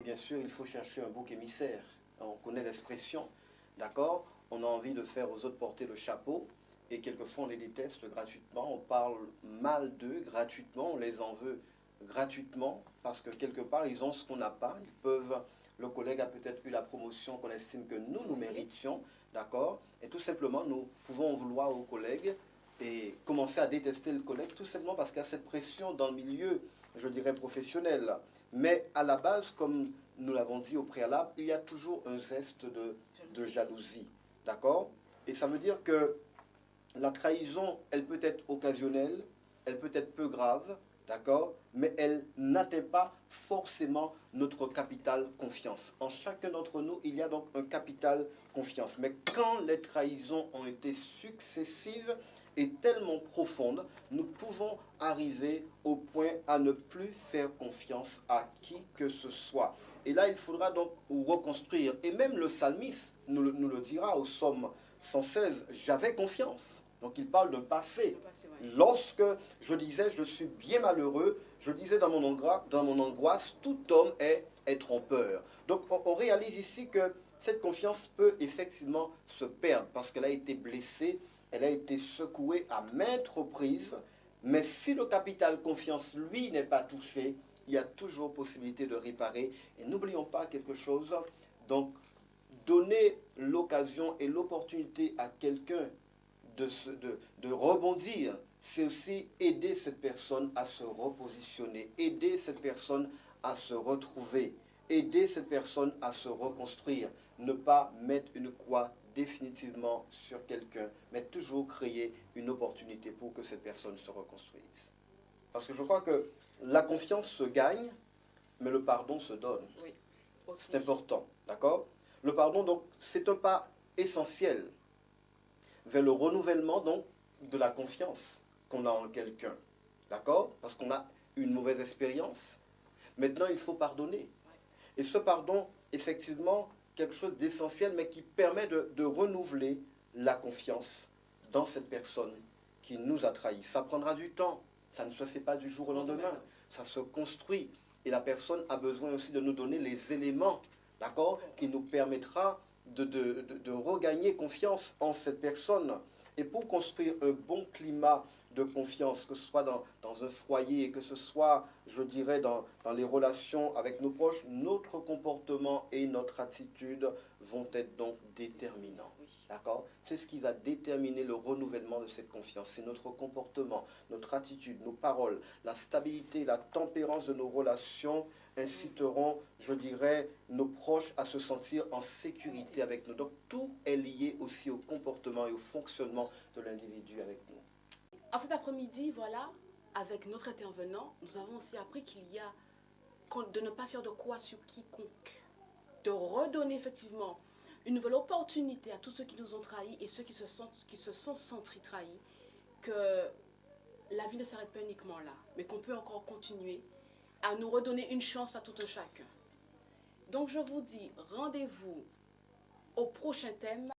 Bien sûr, il faut chercher un bouc émissaire. On connaît l'expression, d'accord? On a envie de faire aux autres porter le chapeau, et quelquefois on les déteste gratuitement, on parle mal d'eux gratuitement, on les en veut gratuitement, parce que quelque part ils ont ce qu'on n'a pas. Ils peuvent, le collègue a peut-être eu la promotion qu'on estime que nous méritions, d'accord? Et tout simplement, nous pouvons en vouloir aux collègues et commencer à détester le collègue, tout simplement parce qu'il y a cette pression dans le milieu, je dirais, professionnel. Mais à la base, comme nous l'avons dit au préalable, il y a toujours un zeste de jalousie, d'accord? Et ça veut dire que la trahison, elle peut être occasionnelle, elle peut être peu grave, d'accord? Mais elle n'atteint pas forcément notre capital confiance. En chacun d'entre nous, il y a donc un capital confiance. Mais quand les trahisons ont été successives et tellement profondes, nous pouvons arriver au point à ne plus faire confiance à qui que ce soit. Et là, il faudra donc reconstruire. Et même le psalmiste nous le dira au psaume 116, j'avais confiance. Donc il parle d'un passé. Lorsque je disais, je suis bien malheureux, je disais dans mon angoisse, tout homme est trompeur. Donc on réalise ici que cette confiance peut effectivement se perdre parce qu'elle a été blessée, elle a été secouée à maintes reprises. Mais si le capital confiance, lui, n'est pas touché, il y a toujours possibilité de réparer. Et n'oublions pas quelque chose, donc donner l'occasion et l'opportunité à quelqu'un de rebondir, c'est aussi aider cette personne à se repositionner, aider cette personne à se retrouver, aider cette personne à se reconstruire, ne pas mettre une croix définitivement sur quelqu'un, mais toujours créer une opportunité pour que cette personne se reconstruise. Parce que je crois que la confiance se gagne, mais le pardon se donne. Oui, c'est important, d'accord? Le pardon, donc, c'est un pas essentiel vers le renouvellement, donc, de la confiance qu'on a en quelqu'un, d'accord? Parce qu'on a une mauvaise expérience. Maintenant, il faut pardonner. Et ce pardon, effectivement, quelque chose d'essentiel, mais qui permet de renouveler la confiance dans cette personne qui nous a trahis. Ça prendra du temps. Ça ne se fait pas du jour au lendemain. Ça se construit. Et la personne a besoin aussi de nous donner les éléments, d'accord, qui nous permettra de regagner confiance en cette personne. Et pour construire un bon climat de confiance, que ce soit dans un foyer, que ce soit, je dirais, dans les relations avec nos proches, notre comportement et notre attitude vont être donc déterminants. D'accord? C'est ce qui va déterminer le renouvellement de cette confiance. C'est notre comportement, notre attitude, nos paroles, la stabilité, la tempérance de nos relations inciteront, je dirais, nos proches à se sentir en sécurité avec nous. Donc tout est lié aussi au comportement et au fonctionnement de l'individu avec nous. En cet après-midi, voilà, avec notre intervenant, nous avons aussi appris qu'il y a de ne pas faire de quoi sur quiconque, de redonner effectivement une nouvelle opportunité à tous ceux qui nous ont trahis et ceux qui se sont sentis trahis, que la vie ne s'arrête pas uniquement là, mais qu'on peut encore continuer à nous redonner une chance à tout un chacun. Donc je vous dis, rendez-vous au prochain thème.